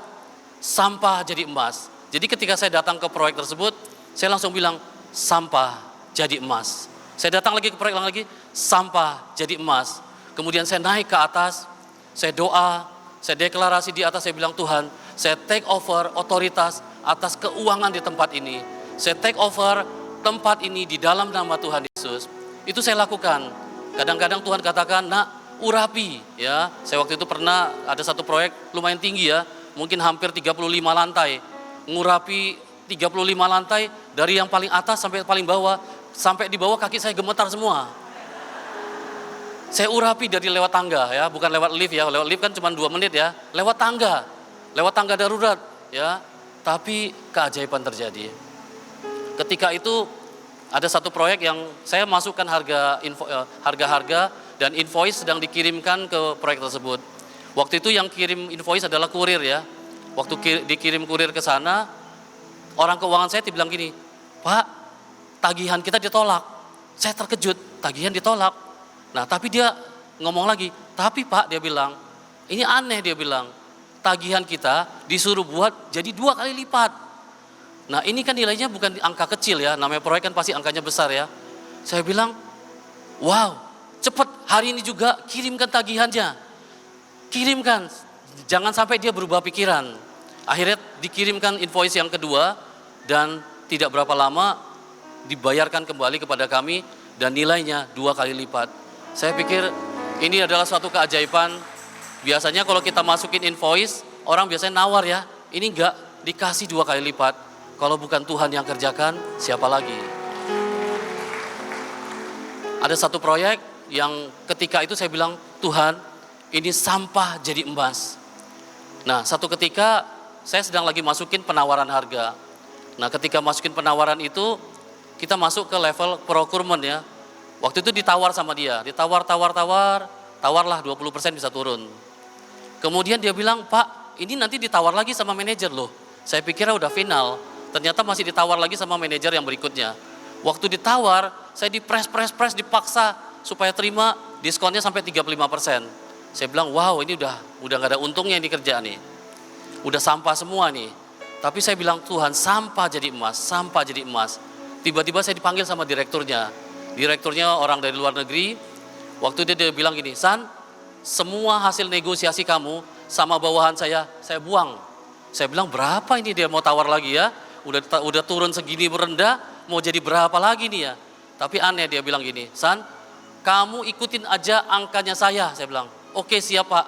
Sampah jadi emas. Jadi ketika saya datang ke proyek tersebut, saya langsung bilang, sampah jadi emas. Saya datang lagi ke proyek lagi, sampah jadi emas. Kemudian saya naik ke atas, saya doa, saya deklarasi di atas, saya bilang, Tuhan, saya take over otoritas atas keuangan di tempat ini. Saya take over tempat ini di dalam nama Tuhan Yesus. Itu saya lakukan. Kadang-kadang Tuhan katakan, Nak, urapi ya. Saya waktu itu pernah ada satu proyek lumayan tinggi ya, mungkin hampir 35 lantai. Ngurapi 35 lantai dari yang paling atas sampai paling bawah, sampai di bawah kaki saya gemetar semua. Saya urapi dari lewat tangga ya, bukan lewat lift ya. Lewat lift kan cuma 2 menit ya. Lewat tangga darurat ya. Tapi keajaiban terjadi. Ketika itu ada satu proyek yang saya masukkan harga-harga dan invoice sedang dikirimkan ke proyek tersebut. Waktu itu yang kirim invoice adalah kurir ya. Waktu dikirim kurir ke sana, orang keuangan saya dibilang gini, Pak, tagihan kita ditolak. Saya terkejut, tagihan ditolak. Nah tapi dia ngomong lagi, tapi Pak, dia bilang, ini aneh dia bilang. Tagihan kita disuruh buat jadi 2 kali lipat. Nah ini kan nilainya bukan angka kecil ya, namanya proyek kan pasti angkanya besar ya. Saya bilang, wow, cepat hari ini juga kirimkan tagihannya. Kirimkan, jangan sampai dia berubah pikiran. Akhirnya dikirimkan invoice yang kedua dan tidak berapa lama dibayarkan kembali kepada kami dan nilainya 2 kali lipat. Saya pikir ini adalah suatu keajaiban. Biasanya kalau kita masukin invoice, orang biasanya nawar ya. Ini enggak, dikasih 2 kali lipat. Kalau bukan Tuhan yang kerjakan, siapa lagi? Ada satu proyek yang ketika itu saya bilang, Tuhan, ini sampah jadi emas. Nah, satu ketika saya sedang lagi masukin penawaran harga. Nah, ketika masukin penawaran itu, kita masuk ke level procurement ya. Waktu itu ditawar sama dia, tawarlah 20% bisa turun. Kemudian dia bilang, Pak, ini nanti ditawar lagi sama manajer loh. Saya pikir udah final, ternyata masih ditawar lagi sama manajer yang berikutnya. Waktu ditawar, saya dipres, dipaksa supaya terima diskonnya sampai 35%. Saya bilang, wow ini udah gak ada untungnya ini kerjaan nih. Udah sampah semua nih. Tapi saya bilang, Tuhan sampah jadi emas. Tiba-tiba saya dipanggil sama direkturnya. Direkturnya orang dari luar negeri. Waktu dia bilang gini, San, semua hasil negosiasi kamu sama bawahan saya buang. Saya bilang berapa ini dia mau tawar lagi ya? Udah turun segini merendah, mau jadi berapa lagi nih ya? Tapi aneh dia bilang gini, San, kamu ikutin aja angkanya saya bilang. Oke siap Pak.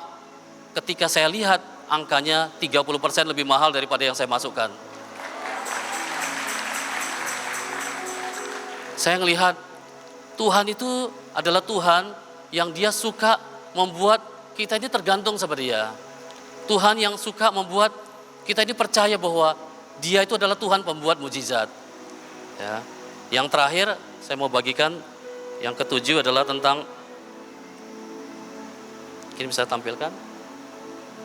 Ketika saya lihat angkanya 30% lebih mahal daripada yang saya masukkan. Saya ngelihat Tuhan itu adalah Tuhan yang dia suka membuat kita ini tergantung sama dia. Tuhan yang suka membuat kita ini percaya bahwa dia itu adalah Tuhan pembuat mujizat. Ya. Yang terakhir saya mau bagikan, yang ketujuh adalah tentang, ini bisa tampilkan?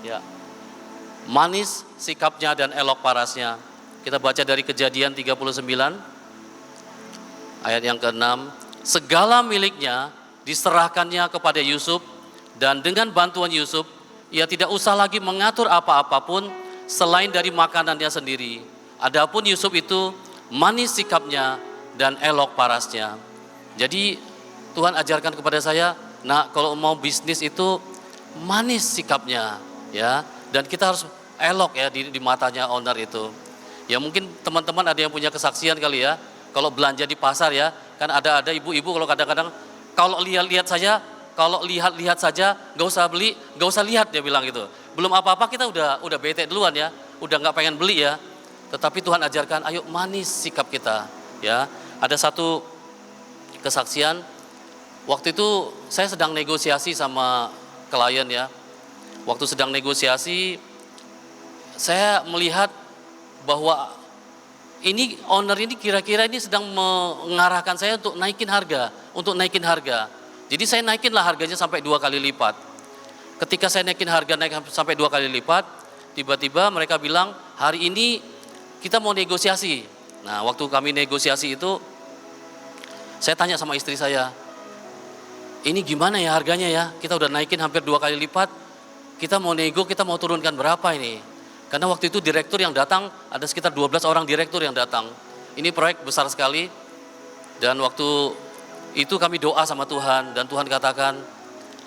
Ya. Manis sikapnya dan elok parasnya. Kita baca dari Kejadian 39 ayat yang ke-6. Segala miliknya diserahkannya kepada Yusuf, dan dengan bantuan Yusuf, ia tidak usah lagi mengatur apa-apapun selain dari makanannya sendiri. Adapun Yusuf itu manis sikapnya dan elok parasnya. Jadi Tuhan ajarkan kepada saya, nah kalau mau bisnis itu manis sikapnya ya, dan kita harus elok ya di matanya owner itu. Ya mungkin teman-teman ada yang punya kesaksian kali ya, kalau belanja di pasar ya, kan ada ibu-ibu kalau kadang-kadang kalau lihat saja, gak usah beli, gak usah lihat dia bilang gitu. Belum apa-apa kita udah bete duluan ya, udah gak pengen beli ya. Tetapi Tuhan ajarkan, ayo manis sikap kita ya. Ada satu kesaksian, waktu itu saya sedang negosiasi sama klien ya. Waktu sedang negosiasi, saya melihat bahwa ini owner ini kira-kira ini sedang mengarahkan saya untuk naikin harga. Jadi saya naikinlah harganya sampai 2 kali lipat. Ketika saya naik sampai 2 kali lipat, tiba-tiba mereka bilang, hari ini kita mau negosiasi. Nah, waktu kami negosiasi itu, saya tanya sama istri saya, ini gimana ya harganya ya? Kita udah naikin hampir 2 kali lipat, kita mau turunkan berapa ini? Karena waktu itu direktur yang datang, ada sekitar 12 orang direktur yang datang. Ini proyek besar sekali, dan waktu itu kami doa sama Tuhan, dan Tuhan katakan,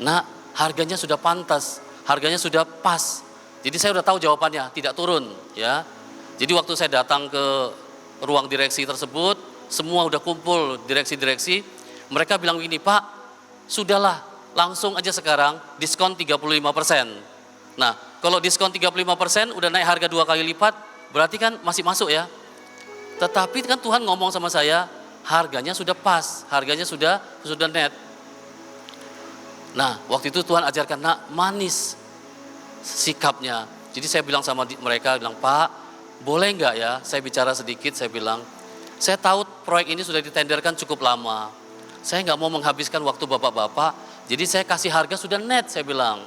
nak, harganya sudah pantas, harganya sudah pas. Jadi saya udah tahu jawabannya, tidak turun ya. Jadi waktu saya datang ke ruang direksi tersebut, semua udah kumpul direksi-direksi, mereka bilang begini, Pak, sudahlah, langsung aja sekarang diskon 35%. Nah, kalau diskon 35% udah naik harga 2 kali lipat, berarti kan masih masuk ya. Tetapi kan Tuhan ngomong sama saya, harganya sudah pas, harganya sudah net. Nah, waktu itu Tuhan ajarkan, nak, manis sikapnya. Jadi saya bilang sama mereka, Pak, boleh enggak ya, saya bicara sedikit, saya bilang, saya tahu proyek ini sudah ditenderkan cukup lama. Saya enggak mau menghabiskan waktu bapak-bapak, jadi saya kasih harga sudah net, saya bilang.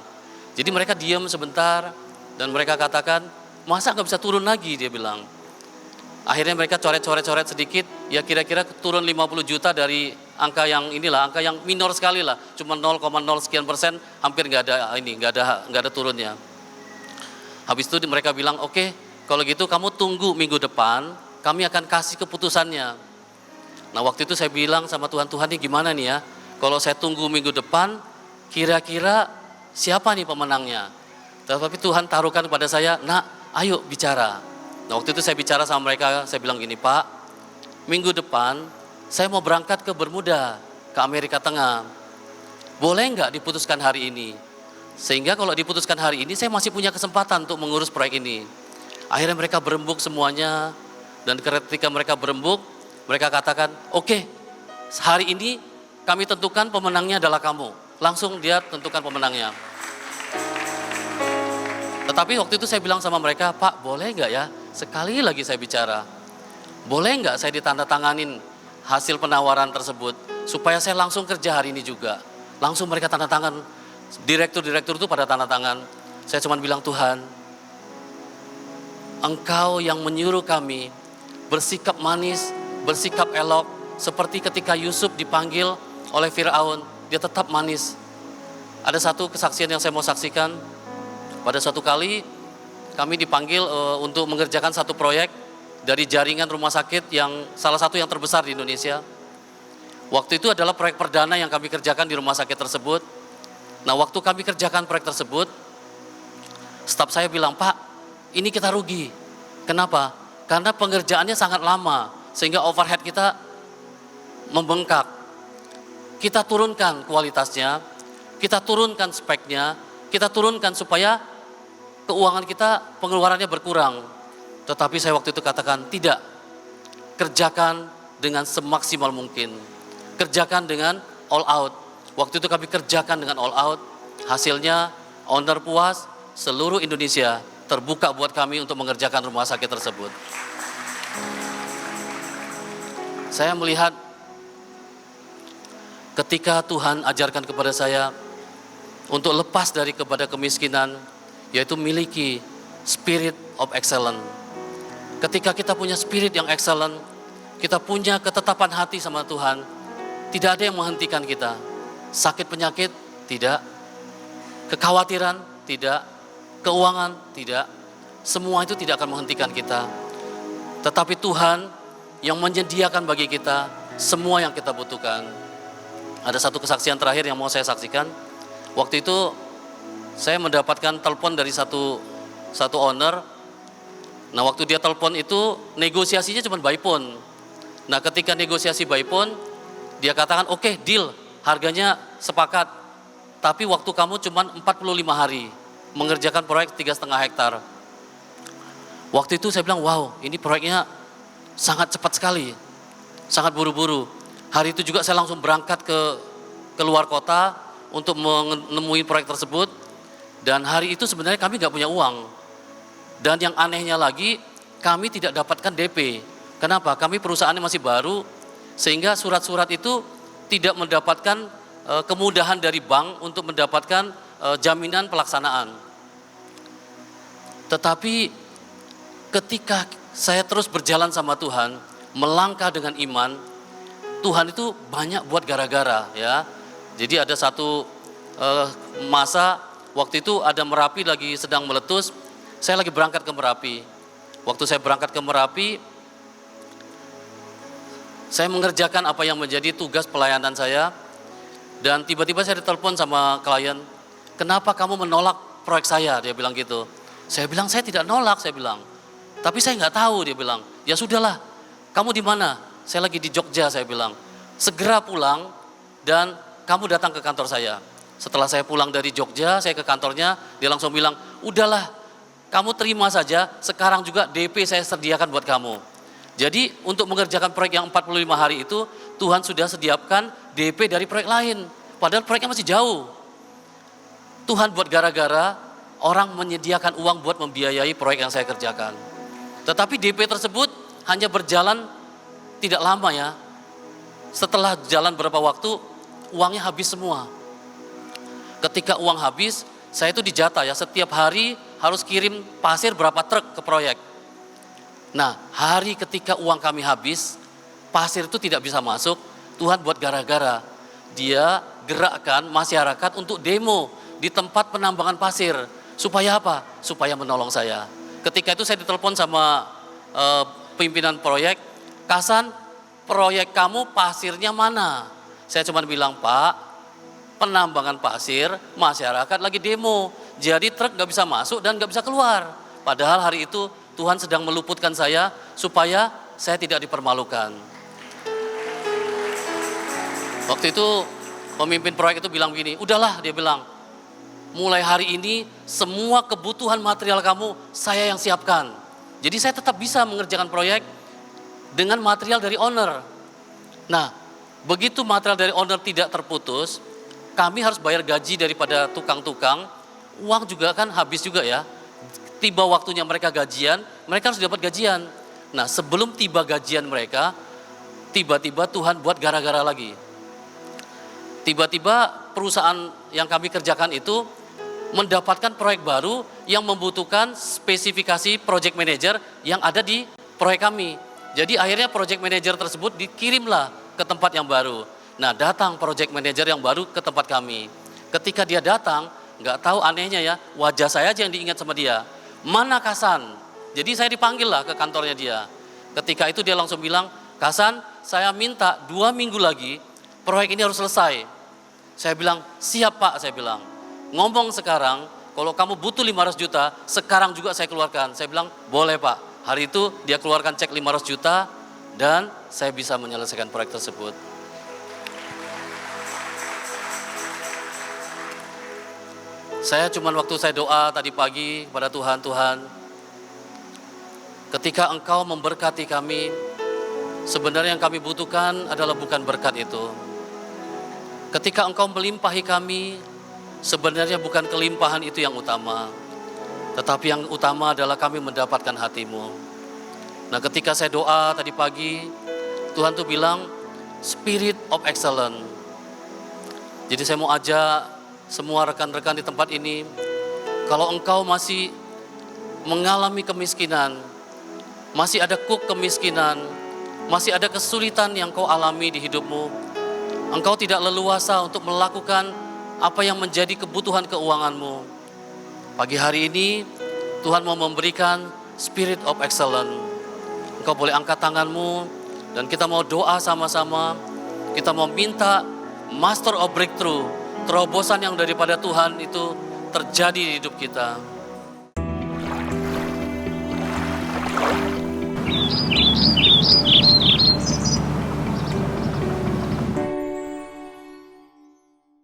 Jadi mereka diam sebentar, dan mereka katakan, masa enggak bisa turun lagi, dia bilang. Akhirnya mereka coret sedikit, ya kira-kira turun 50 juta dari angka yang inilah, angka yang minor sekali lah, cuma 0,0 sekian persen, hampir nggak ada turunnya. Habis itu mereka bilang, oke, kalau gitu kamu tunggu minggu depan, kami akan kasih keputusannya. Nah waktu itu saya bilang sama Tuhan, Tuhan ini gimana nih ya, kalau saya tunggu minggu depan, kira-kira siapa nih pemenangnya? Tetapi Tuhan taruhkan kepada saya, nak ayo bicara. Nah waktu itu saya bicara sama mereka, saya bilang gini, Pak, minggu depan saya mau berangkat ke Bermuda, ke Amerika Tengah. Boleh nggak diputuskan hari ini? Sehingga kalau diputuskan hari ini, saya masih punya kesempatan untuk mengurus proyek ini. Akhirnya mereka berembuk semuanya, dan ketika mereka berembuk, mereka katakan, oke, hari ini kami tentukan pemenangnya adalah kamu. Langsung dia tentukan pemenangnya. Tetapi waktu itu saya bilang sama mereka, Pak boleh nggak ya, sekali lagi saya bicara, boleh nggak saya ditandatanganin hasil penawaran tersebut, supaya saya langsung kerja hari ini juga. Langsung mereka tanda tangan, direktur-direktur itu pada tanda tangan. Saya cuma bilang, Tuhan, Engkau yang menyuruh kami bersikap manis, bersikap elok, seperti ketika Yusuf dipanggil oleh Firaun, dia tetap manis. Ada satu kesaksian yang saya mau saksikan. Pada suatu kali kami dipanggil untuk mengerjakan satu proyek dari jaringan rumah sakit yang salah satu yang terbesar di Indonesia. Waktu itu adalah proyek perdana yang kami kerjakan di rumah sakit tersebut. Nah waktu kami kerjakan proyek tersebut, staf saya bilang, Pak ini kita rugi. Kenapa? Karena pengerjaannya sangat lama sehingga overhead kita membengkak. Kita turunkan kualitasnya, kita turunkan speknya, kita turunkan supaya keuangan kita pengeluarannya berkurang. Tetapi saya waktu itu katakan, tidak, kerjakan dengan semaksimal mungkin, kerjakan dengan all out. Waktu itu kami kerjakan dengan all out, hasilnya owner puas, seluruh Indonesia terbuka buat kami untuk mengerjakan rumah sakit tersebut. Saya melihat ketika Tuhan ajarkan kepada saya untuk lepas dari kepada kemiskinan, yaitu miliki spirit of excellence. Ketika kita punya spirit yang excellent, kita punya ketetapan hati sama Tuhan, tidak ada yang menghentikan kita. Sakit penyakit, tidak. Kekhawatiran, tidak. Keuangan, tidak. Semua itu tidak akan menghentikan kita. Tetapi Tuhan yang menyediakan bagi kita semua yang kita butuhkan. Ada satu kesaksian terakhir yang mau saya saksikan. Waktu itu saya mendapatkan telepon dari satu owner. Nah waktu dia telepon itu negosiasinya cuma by phone. Nah ketika negosiasi by phone, dia katakan oke, deal, harganya sepakat. Tapi waktu kamu cuma 45 hari mengerjakan proyek 3,5 hektar. Waktu itu saya bilang, wow, ini proyeknya sangat cepat sekali, sangat buru-buru. Hari itu juga saya langsung berangkat ke luar kota untuk menemui proyek tersebut. Dan hari itu sebenarnya kami nggak punya uang. Dan yang anehnya lagi, kami tidak dapatkan DP. Kenapa? Kami perusahaannya masih baru, sehingga surat-surat itu tidak mendapatkan kemudahan dari bank untuk mendapatkan jaminan pelaksanaan. Tetapi ketika saya terus berjalan sama Tuhan, melangkah dengan iman, Tuhan itu banyak buat gara-gara ya. Jadi ada satu masa waktu itu ada Merapi lagi sedang meletus, saya lagi berangkat ke Merapi. Waktu saya berangkat ke Merapi, saya mengerjakan apa yang menjadi tugas pelayanan saya, dan tiba-tiba saya ditelepon sama klien, kenapa kamu menolak proyek saya? Dia bilang gitu. Saya bilang saya tidak nolak, saya bilang. Tapi saya nggak tahu, dia bilang. Ya sudahlah, kamu di mana? Saya lagi di Jogja, saya bilang. Segera pulang dan kamu datang ke kantor saya. Setelah saya pulang dari Jogja, saya ke kantornya, dia langsung bilang, udahlah, kamu terima saja, sekarang juga DP saya sediakan buat kamu. Jadi untuk mengerjakan proyek yang 45 hari itu, Tuhan sudah sediakan DP dari proyek lain. Padahal proyeknya masih jauh. Tuhan buat gara-gara orang menyediakan uang buat membiayai proyek yang saya kerjakan. Tetapi DP tersebut hanya berjalan tidak lama ya. Setelah jalan beberapa waktu, uangnya habis semua. Ketika uang habis, saya itu dijatah ya, setiap hari harus kirim pasir berapa truk ke proyek. Nah, hari ketika uang kami habis, pasir itu tidak bisa masuk, Tuhan buat gara-gara. Dia gerakkan masyarakat untuk demo di tempat penambangan pasir. Supaya apa? Supaya menolong saya. Ketika itu saya ditelepon sama pimpinan proyek, Kasan, proyek kamu pasirnya mana? Saya cuma bilang, Pak, penambangan pasir, masyarakat lagi demo. Jadi truk gak bisa masuk dan gak bisa keluar. Padahal hari itu Tuhan sedang meluputkan saya supaya saya tidak dipermalukan. Waktu itu pemimpin proyek itu bilang begini, udahlah, dia bilang, mulai hari ini semua kebutuhan material kamu saya yang siapkan. Jadi saya tetap bisa mengerjakan proyek dengan material dari owner. Nah, begitu material dari owner tidak terputus, kami harus bayar gaji daripada tukang-tukang, uang juga kan habis juga ya. Tiba waktunya mereka gajian, mereka harus dapat gajian. Nah, sebelum tiba gajian mereka, tiba-tiba Tuhan buat gara-gara lagi. Tiba-tiba perusahaan yang kami kerjakan itu mendapatkan proyek baru yang membutuhkan spesifikasi project manager yang ada di proyek kami. Jadi akhirnya project manager tersebut dikirimlah ke tempat yang baru. Nah, datang project manager yang baru ke tempat kami. Ketika dia datang, nggak tahu anehnya ya, wajah saya aja yang diingat sama dia. Mana Kasan? Jadi saya dipanggil lah ke kantornya dia. Ketika itu dia langsung bilang, Kasan, saya minta 2 minggu lagi proyek ini harus selesai. Saya bilang, siap Pak, saya bilang. Ngomong sekarang, kalau kamu butuh 500 juta, sekarang juga saya keluarkan. Saya bilang, boleh Pak. Hari itu dia keluarkan cek 500 juta dan saya bisa menyelesaikan proyek tersebut. Saya cuman waktu saya doa tadi pagi pada Tuhan, Tuhan, ketika Engkau memberkati kami, sebenarnya yang kami butuhkan adalah bukan berkat itu. Ketika Engkau melimpahi kami, sebenarnya bukan kelimpahan itu yang utama, tetapi yang utama adalah kami mendapatkan hati-Mu. Nah, ketika saya doa tadi pagi, Tuhan tuh bilang, Spirit of Excellence. Jadi saya mau ajak semua rekan-rekan di tempat ini, kalau engkau masih mengalami kemiskinan, masih ada kuk kemiskinan, masih ada kesulitan yang kau alami di hidupmu, engkau tidak leluasa untuk melakukan apa yang menjadi kebutuhan keuanganmu. Pagi hari ini Tuhan mau memberikan Spirit of Excellence. Engkau boleh angkat tanganmu dan kita mau doa sama-sama. Kita mau minta Master of Breakthrough, terobosan yang daripada Tuhan itu terjadi di hidup kita.